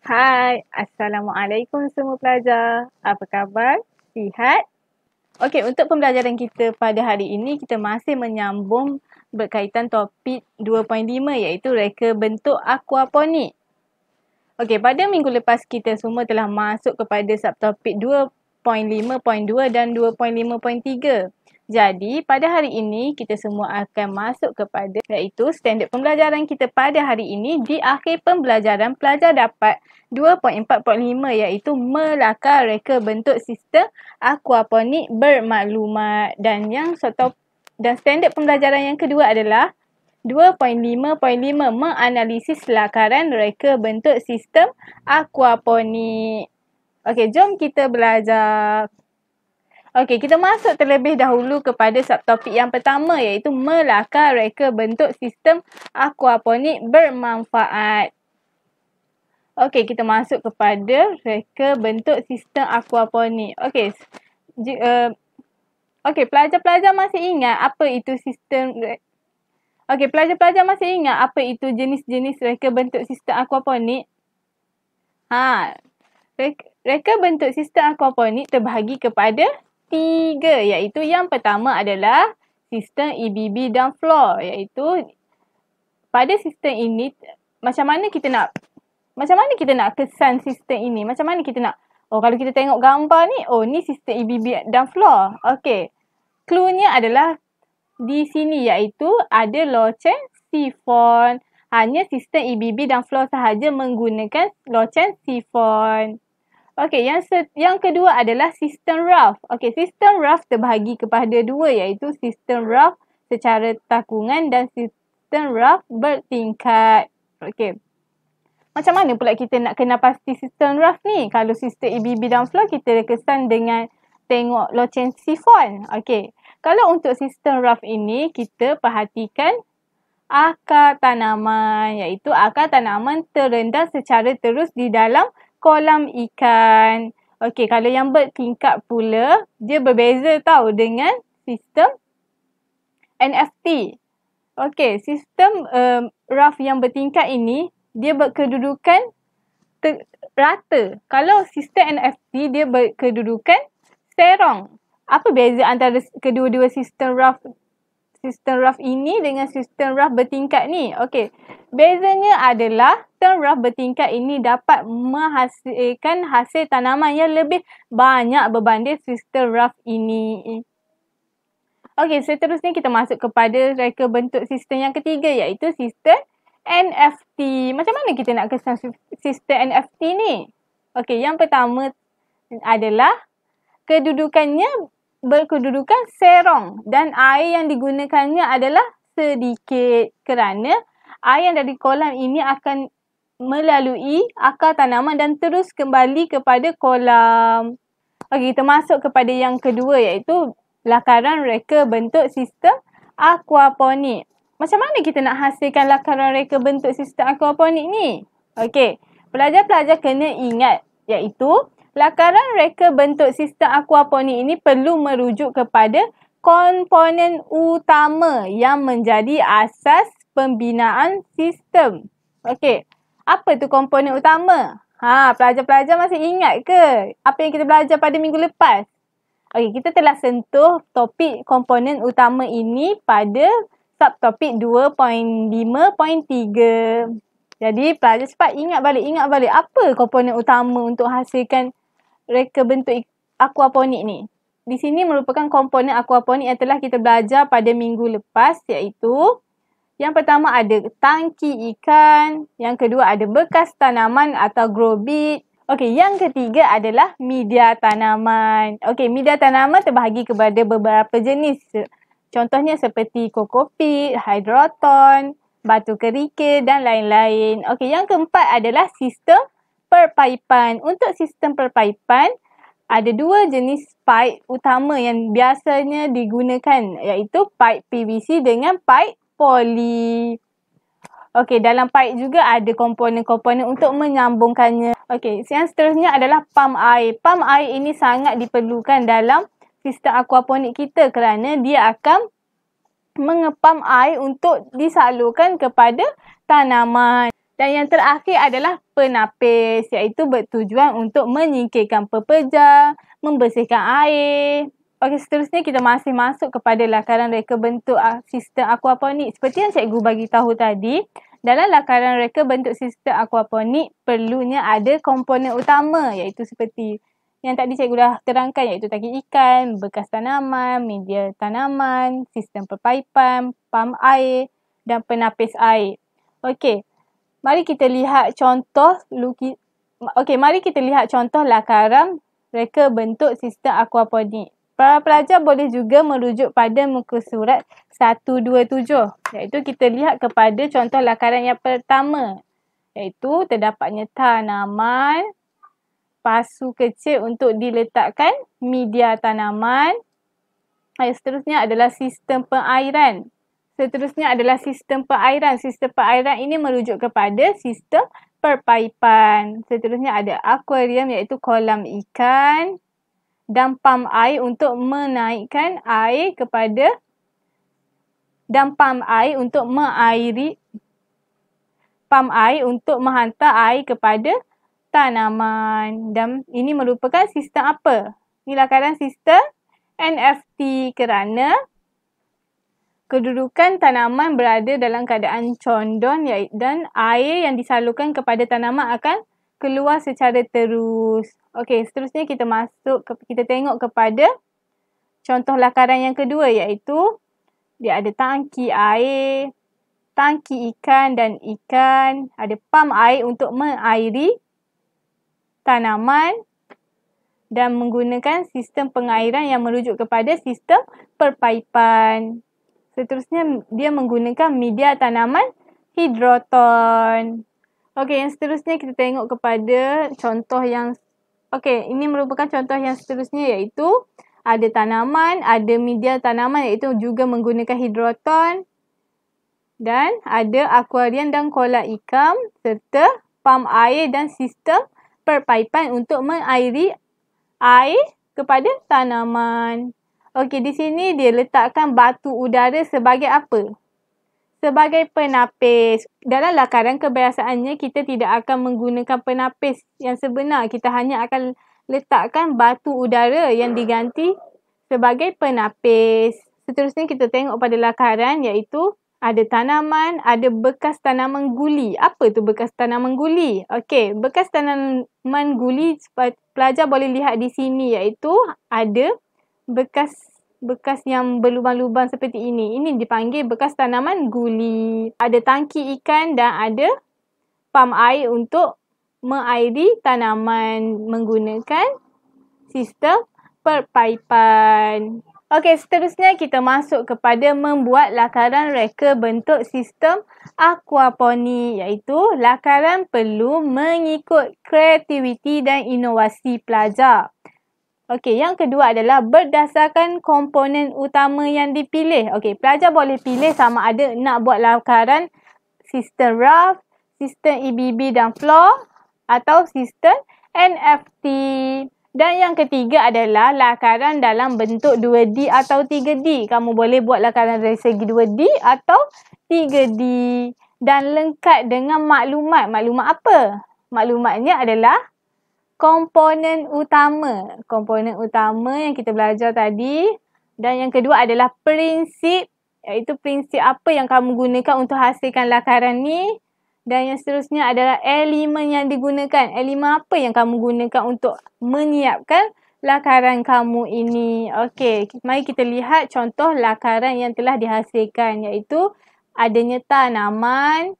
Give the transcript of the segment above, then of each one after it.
Hai, Assalamualaikum semua pelajar. Apa khabar? Sihat? Okey, untuk pembelajaran kita pada hari ini, kita masih menyambung berkaitan topik 2.5 iaitu reka bentuk aquaponik. Okey, pada minggu lepas kita semua telah masuk kepada subtopik 2.5.2 dan 2.5.3. Jadi, pada hari ini kita semua akan masuk kepada iaitu standard pembelajaran kita pada hari ini. Di akhir pembelajaran, pelajar dapat 2.4.5 iaitu melakar reka bentuk sistem aquaponik bermaklumat. Dan standard pembelajaran yang kedua adalah 2.5.5 menganalisis lakaran reka bentuk sistem aquaponik. Okey, jom kita belajar. Okey, kita masuk terlebih dahulu kepada subtopik yang pertama iaitu melakar reka bentuk sistem aquaponik bermanfaat. Okey, kita masuk kepada reka bentuk sistem aquaponik. Okey, pelajar-pelajar masih ingat apa itu sistem. Okey, pelajar-pelajar masih ingat apa itu jenis-jenis reka bentuk sistem aquaponik? Reka bentuk sistem aquaponik terbahagi kepada 3 iaitu yang pertama adalah sistem EBB dan floor, iaitu pada sistem ini macam mana kita nak kesan sistem ini, macam mana kita nak kalau kita tengok gambar ni, ni sistem EBB dan floor. Okey, cluenya adalah di sini iaitu ada loceng sifon. Hanya sistem EBB dan floor sahaja menggunakan loceng sifon. Okey, yang kedua adalah sistem raft. Okey, sistem raft terbahagi kepada 2 iaitu sistem raft secara takungan dan sistem raft bertingkat. Okey. Macam mana pula kita nak kenal pasti sistem raft ni? Kalau sistem EBB dan floor kita kesan dengan tengok loceng sifon. Okey. Kalau untuk sistem raft ini kita perhatikan akar tanaman, iaitu akar tanaman terendam secara terus di dalam kolam ikan. Okey, kalau yang bertingkat pula, dia berbeza tau dengan sistem NFT. Okey, sistem raft yang bertingkat ini, dia berkedudukan rata. Kalau sistem NFT, dia berkedudukan serong. Apa beza antara kedua-dua sistem raft ini dengan sistem raft bertingkat ni? Okey, bezanya adalah sistem raft bertingkat ini dapat menghasilkan hasil tanaman yang lebih banyak berbanding sistem raft ini. Okey, seterusnya kita masuk kepada reka bentuk sistem yang ketiga iaitu sistem NFT. Macam mana kita nak kesan sistem NFT ni? Okey, yang pertama adalah kedudukannya berkedudukan serong dan air yang digunakannya adalah sedikit kerana air yang dari kolam ini akan melalui akar tanaman dan terus kembali kepada kolam. Okey, kita masuk kepada yang kedua iaitu lakaran reka bentuk sistem aquaponik. Macam mana kita nak hasilkan lakaran reka bentuk sistem aquaponik ni? Okey, pelajar-pelajar kena ingat iaitu lakaran reka bentuk sistem aquaponik ini perlu merujuk kepada komponen utama yang menjadi asas pembinaan sistem. Okey, apa tu komponen utama? Pelajar-pelajar masih ingat ke apa yang kita belajar pada minggu lepas? Okey, kita telah sentuh topik komponen utama ini pada subtopik 2.5.3. Jadi, pelajar cepat ingat balik apa komponen utama untuk hasilkan reka bentuk aquaponik ni. Di sini merupakan komponen aquaponik yang telah kita belajar pada minggu lepas iaitu yang pertama ada tangki ikan, yang kedua ada bekas tanaman atau grow bed. Okey, yang ketiga adalah media tanaman. Okey, media tanaman terbahagi kepada beberapa jenis. Contohnya seperti kokopit, hidroton, batu kerikil dan lain-lain. Okey, yang keempat adalah sistem perpaipan. Untuk sistem perpaipan, ada 2 jenis pipe utama yang biasanya digunakan iaitu pipe PVC dengan pipe poli. Okey, dalam pipe juga ada komponen-komponen untuk menyambungkannya. Okey, yang seterusnya adalah pam air. Pam air ini sangat diperlukan dalam sistem aquaponik kita kerana dia akan mengepam air untuk disalurkan kepada tanaman. Dan yang terakhir adalah penapis, iaitu bertujuan untuk menyingkirkan pepejar, membersihkan air. Okey, seterusnya kita masih masuk kepada lakaran reka bentuk sistem aquaponik. Seperti yang cikgu bagi tahu tadi, dalam lakaran reka bentuk sistem aquaponik perlunya ada komponen utama, iaitu seperti yang tadi cikgu dah terangkan, iaitu tangki ikan, bekas tanaman, media tanaman, sistem perpaipan, pam air dan penapis air. Okey. Mari kita lihat contoh mari kita lihat contoh lakaran reka bentuk sistem aquaponik. Para pelajar boleh juga merujuk pada muka surat 127, iaitu kita lihat kepada contoh lakaran yang pertama, iaitu terdapatnya tanaman, pasu kecil untuk diletakkan media tanaman. Seterusnya adalah sistem perairan. Sistem perairan ini merujuk kepada sistem perpaipan. Seterusnya ada akuarium, iaitu kolam ikan, dan pam air untuk menaikkan air kepada pam air untuk menghantar air kepada tanaman. Dan ini merupakan sistem apa? Ini lakaran sistem NFT kerana kedudukan tanaman berada dalam keadaan condon dan air yang disalurkan kepada tanaman akan keluar secara terus. Okey, seterusnya kita tengok kepada contoh lakaran yang kedua, iaitu dia ada tangki air, tangki ikan dan ikan, ada pam air untuk mengairi tanaman dan menggunakan sistem pengairan yang merujuk kepada sistem perpaipan. Seterusnya dia menggunakan media tanaman hidroton. Okey, yang seterusnya kita tengok kepada contoh yang ini merupakan contoh yang seterusnya, iaitu ada tanaman, ada media tanaman, iaitu juga menggunakan hidroton, dan ada akuarium dan kolam ikan serta pam air dan sistem perpaipan untuk mengairi air kepada tanaman. Okey, di sini dia letakkan batu udara sebagai apa? Sebagai penapis. Dalam lakaran kebiasaannya kita tidak akan menggunakan penapis yang sebenar. Kita hanya akan letakkan batu udara yang diganti sebagai penapis. Seterusnya kita tengok pada lakaran, iaitu ada tanaman, ada bekas tanaman guli. Apa tu bekas tanaman guli? Okey, bekas tanaman guli pelajar boleh lihat di sini, iaitu ada bekas yang berlubang-lubang seperti ini. Ini dipanggil bekas tanaman guli. Ada tangki ikan dan ada pam air untuk mengairi tanaman menggunakan sistem perpaipan. Okey, seterusnya kita masuk kepada membuat lakaran reka bentuk sistem aquaponik, iaitu lakaran perlu mengikut kreativiti dan inovasi pelajar. Okey, yang kedua adalah berdasarkan komponen utama yang dipilih. Okey, pelajar boleh pilih sama ada nak buat lakaran sistem raft, sistem EBB dan floor atau sistem NFT. Dan yang ketiga adalah lakaran dalam bentuk 2D atau 3D. Kamu boleh buat lakaran dari segi 2D atau 3D. Dan lengkap dengan maklumat. Maklumat apa? Maklumatnya adalah komponen utama. Komponen utama yang kita belajar tadi. Dan yang kedua adalah prinsip, iaitu prinsip apa yang kamu gunakan untuk hasilkan lakaran ni. Dan yang seterusnya adalah elemen yang digunakan. Elemen apa yang kamu gunakan untuk menyiapkan lakaran kamu ini. Okey, mari kita lihat contoh lakaran yang telah dihasilkan, iaitu adanya tanaman,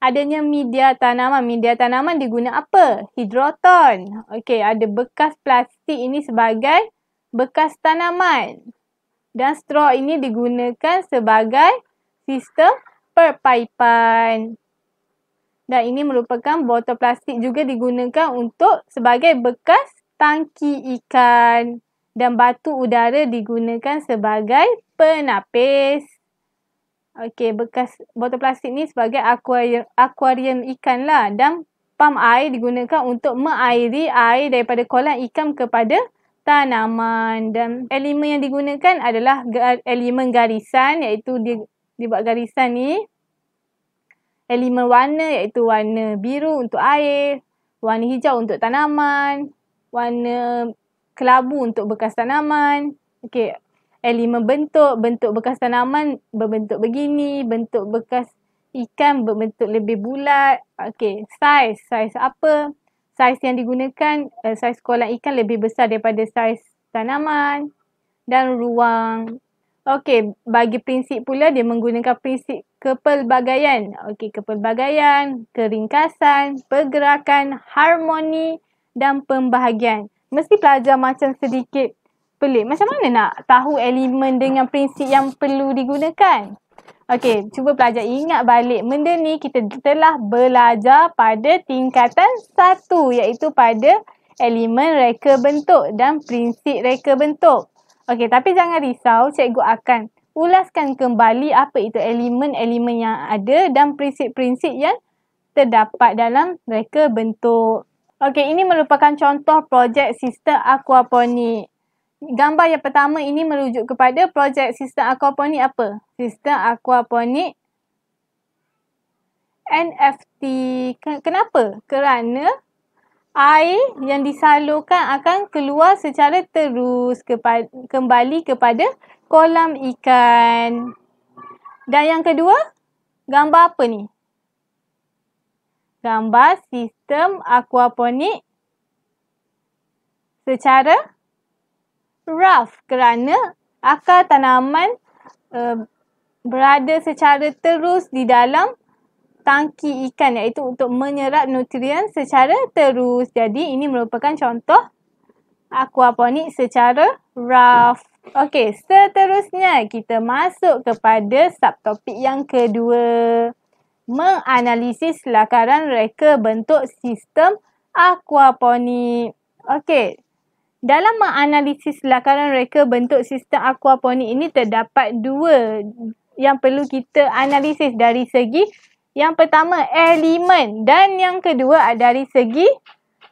adanya media tanaman. Media tanaman diguna apa? Hidroton. Okey, ada bekas plastik ini sebagai bekas tanaman. Dan straw ini digunakan sebagai sistem perpaipan. Dan ini merupakan botol plastik juga digunakan untuk sebagai bekas tangki ikan. Dan batu udara digunakan sebagai penapis. Okey, bekas botol plastik ni sebagai akuarium ikan lah. Dan pam air digunakan untuk mengairi air daripada kolam ikan kepada tanaman. Dan elemen yang digunakan adalah elemen garisan, iaitu dia buat garisan ni. elemen warna iaitu warna biru untuk air, warna hijau untuk tanaman, warna kelabu untuk bekas tanaman. Okey, elemen bentuk bekas tanaman berbentuk begini, bentuk bekas ikan berbentuk lebih bulat. Okey, saiz apa? Saiz yang digunakan, saiz kolam ikan lebih besar daripada saiz tanaman dan ruang. Okey, bagi prinsip pula dia menggunakan prinsip kepelbagaian. Okey, kepelbagaian, keringkasan, pergerakan, harmoni dan pembahagian. Mesti pelajar macam sedikit pelik. Macam mana nak tahu elemen dengan prinsip yang perlu digunakan? Okey, cuba pelajar ingat balik. Benda ni kita telah belajar pada tingkatan 1 iaitu pada elemen reka bentuk dan prinsip reka bentuk. Okey, tapi jangan risau, cikgu akan ulaskan kembali apa itu elemen-elemen yang ada dan prinsip-prinsip yang terdapat dalam reka bentuk. Okey, ini merupakan contoh projek sistem aquaponik. Gambar yang pertama ini merujuk kepada projek sistem aquaponik apa? Sistem aquaponik NFT. Kenapa? Kerana air yang disalurkan akan keluar secara terus kembali kepada kolam ikan. Dan yang kedua, gambar apa ni? Gambar sistem aquaponik secara raft kerana akar tanaman berada secara terus di dalam tangki ikan iaitu untuk menyerap nutrien secara terus. Jadi ini merupakan contoh aquaponik secara raft. Okey, seterusnya kita masuk kepada subtopik yang kedua. Menganalisis lakaran reka bentuk sistem aquaponik. Okey, dalam menganalisis lakaran reka bentuk sistem aquaponik ini terdapat dua yang perlu kita analisis dari segi yang pertama elemen dan yang kedua dari segi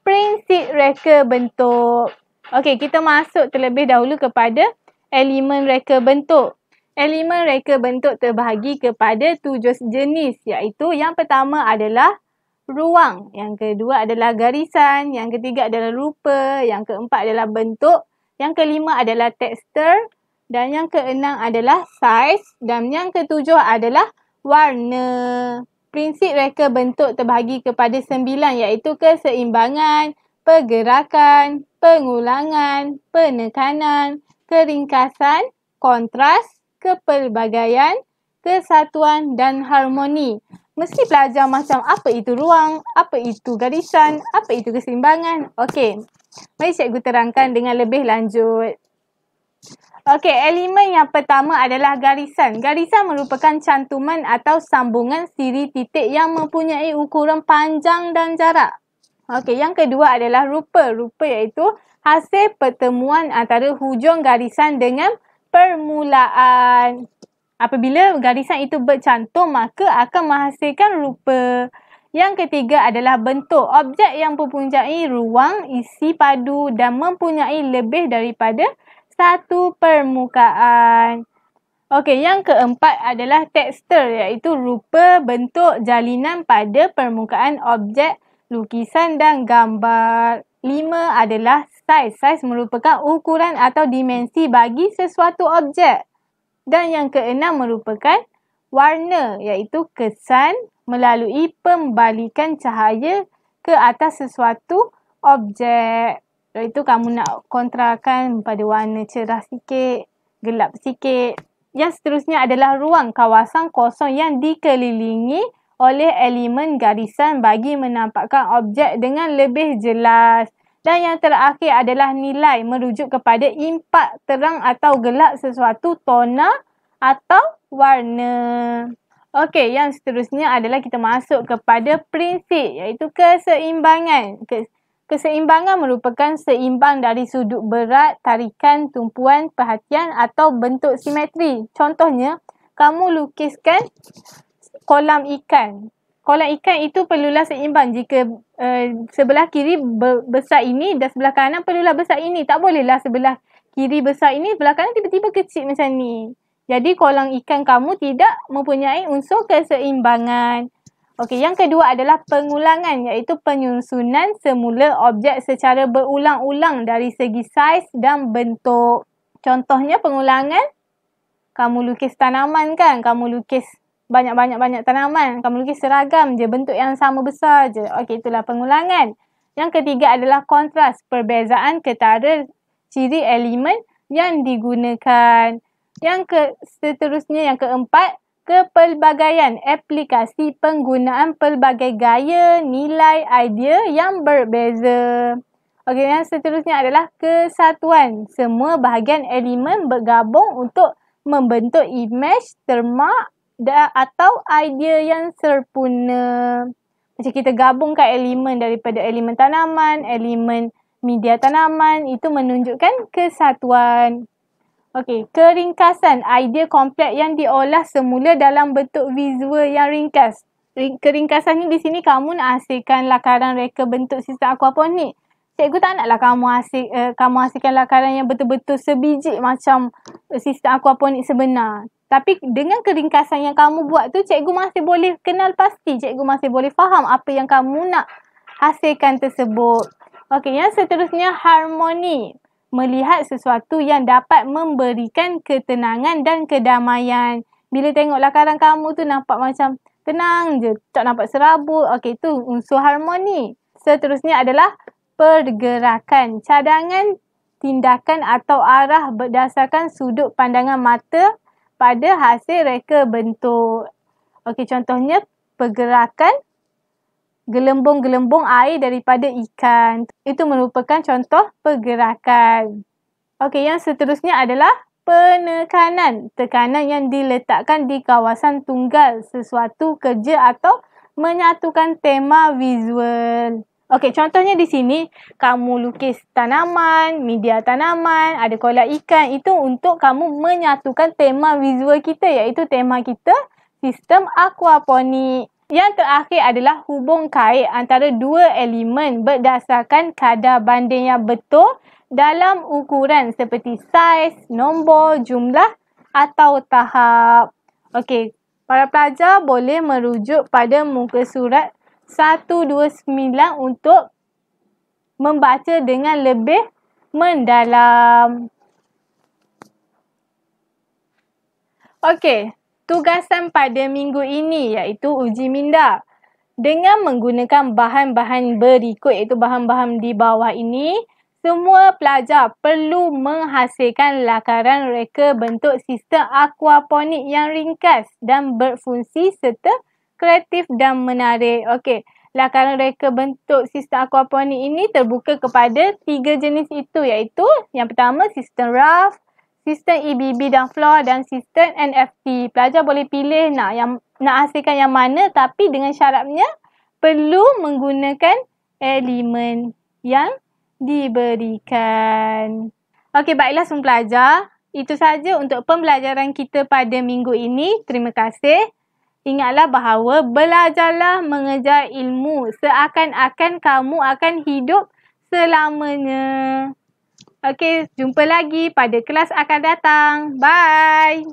prinsip reka bentuk. Okey, kita masuk terlebih dahulu kepada elemen reka bentuk. Elemen reka bentuk terbahagi kepada 7 jenis iaitu yang pertama adalah ruang, yang kedua adalah garisan, yang ketiga adalah rupa, yang keempat adalah bentuk, yang kelima adalah tekstur dan yang keenam adalah saiz dan yang ketujuh adalah warna. Prinsip reka bentuk terbahagi kepada 9 iaitu keseimbangan, pergerakan, pengulangan, penekanan, keringkasan, kontras, kepelbagaian, kesatuan dan harmoni. Mesti pelajar macam apa itu ruang, apa itu garisan, apa itu keseimbangan. Okey, mari cikgu terangkan dengan lebih lanjut. Okey, elemen yang pertama adalah garisan. Garisan merupakan cantuman atau sambungan siri titik yang mempunyai ukuran panjang dan jarak. Okey, yang kedua adalah rupa. Rupa iaitu hasil pertemuan antara hujung garisan dengan permulaan. Apabila garisan itu bercantum, maka akan menghasilkan rupa. Yang ketiga adalah bentuk. Objek yang mempunyai ruang, isi padu dan mempunyai lebih daripada satu permukaan. Okey, yang keempat adalah tekstur iaitu rupa, bentuk, jalinan pada permukaan objek, lukisan dan gambar. 5 adalah saiz. Saiz merupakan ukuran atau dimensi bagi sesuatu objek. Dan yang keenam merupakan warna iaitu kesan melalui pembalikan cahaya ke atas sesuatu objek. Iaitu kamu nak kontrakan pada warna cerah sikit, gelap sikit. Yang seterusnya adalah ruang, kawasan kosong yang dikelilingi oleh elemen garisan bagi menampakkan objek dengan lebih jelas. Dan yang terakhir adalah nilai, merujuk kepada impak terang atau gelap sesuatu tona atau warna. Okey, yang seterusnya adalah kita masuk kepada prinsip iaitu keseimbangan. Keseimbangan merupakan seimbang dari sudut berat, tarikan, tumpuan, perhatian atau bentuk simetri. Contohnya, kamu lukiskan kolam ikan. Kolam ikan itu perlulah seimbang. Jika sebelah kiri besar ini dan sebelah kanan perlulah besar ini. Tak bolehlah sebelah kiri besar ini, sebelah kanan tiba-tiba kecil macam ni. Jadi kolam ikan kamu tidak mempunyai unsur keseimbangan. Okey, yang kedua adalah pengulangan, iaitu penyusunan semula objek secara berulang-ulang dari segi saiz dan bentuk. Contohnya pengulangan, kamu lukis tanaman kan, kamu lukis banyak tanaman, kamu lukis seragam je, bentuk yang sama besar je. Okey, itulah pengulangan. Yang ketiga adalah kontras, perbezaan ketara ciri elemen yang digunakan. Seterusnya yang keempat, kepelbagaian aplikasi penggunaan pelbagai gaya, nilai, idea yang berbeza. Okey, yang seterusnya adalah kesatuan. Semua bahagian elemen bergabung untuk membentuk imej termak atau idea yang sempurna. Macam kita gabungkan elemen daripada elemen tanaman, elemen media tanaman, itu menunjukkan kesatuan. Okey, keringkasan, idea kompleks yang diolah semula dalam bentuk visual yang ringkas. Keringkasan ni di sini kamu nak hasilkan lakaran reka bentuk sistem aquaponik. Cikgu tak naklah kamu hasilkan lakaran yang betul-betul sebiji macam sistem aquaponik sebenar. Tapi dengan keringkasan yang kamu buat tu, cikgu masih boleh kenal pasti. Cikgu masih boleh faham apa yang kamu nak hasilkan tersebut. Okey, yang seterusnya harmoni. Melihat sesuatu yang dapat memberikan ketenangan dan kedamaian. Bila tengok lakaran kamu tu nampak macam tenang je. Tak nampak serabut. Okey, itu unsur harmoni. Seterusnya adalah pergerakan. Cadangan tindakan atau arah berdasarkan sudut pandangan mata pada hasil reka bentuk. Okey, contohnya pergerakan gelembung-gelembung air daripada ikan. Itu merupakan contoh pergerakan. Okey, yang seterusnya adalah penekanan. Tekanan yang diletakkan di kawasan tunggal sesuatu kerja atau menyatukan tema visual. Okey, contohnya di sini kamu lukis tanaman, media tanaman, ada kolam ikan. Itu untuk kamu menyatukan tema visual kita, iaitu tema kita sistem aquaponik. Yang terakhir adalah hubung kait antara dua elemen berdasarkan kadar banding yang betul dalam ukuran seperti saiz, nombor, jumlah atau tahap. Okey, para pelajar boleh merujuk pada muka surat 129 untuk membaca dengan lebih mendalam. Okey, tugasan pada minggu ini iaitu uji minda. Dengan menggunakan bahan-bahan berikut, iaitu bahan-bahan di bawah ini, semua pelajar perlu menghasilkan lakaran reka bentuk sistem aquaponik yang ringkas dan berfungsi serta kreatif dan menarik. Okey, lakaran reka bentuk sistem aquaponik ini terbuka kepada 3 jenis itu, iaitu yang pertama sistem rough, sistem EBB dan floor dan sistem NFT. Pelajar boleh pilih nak hasilkan yang mana, tapi dengan syaratnya perlu menggunakan elemen yang diberikan. Okey, baiklah semua pelajar. Itu sahaja untuk pembelajaran kita pada minggu ini. Terima kasih. Ingatlah bahawa belajarlah mengejar ilmu seakan-akan kamu akan hidup selamanya. Okey, jumpa lagi pada kelas akan datang. Bye.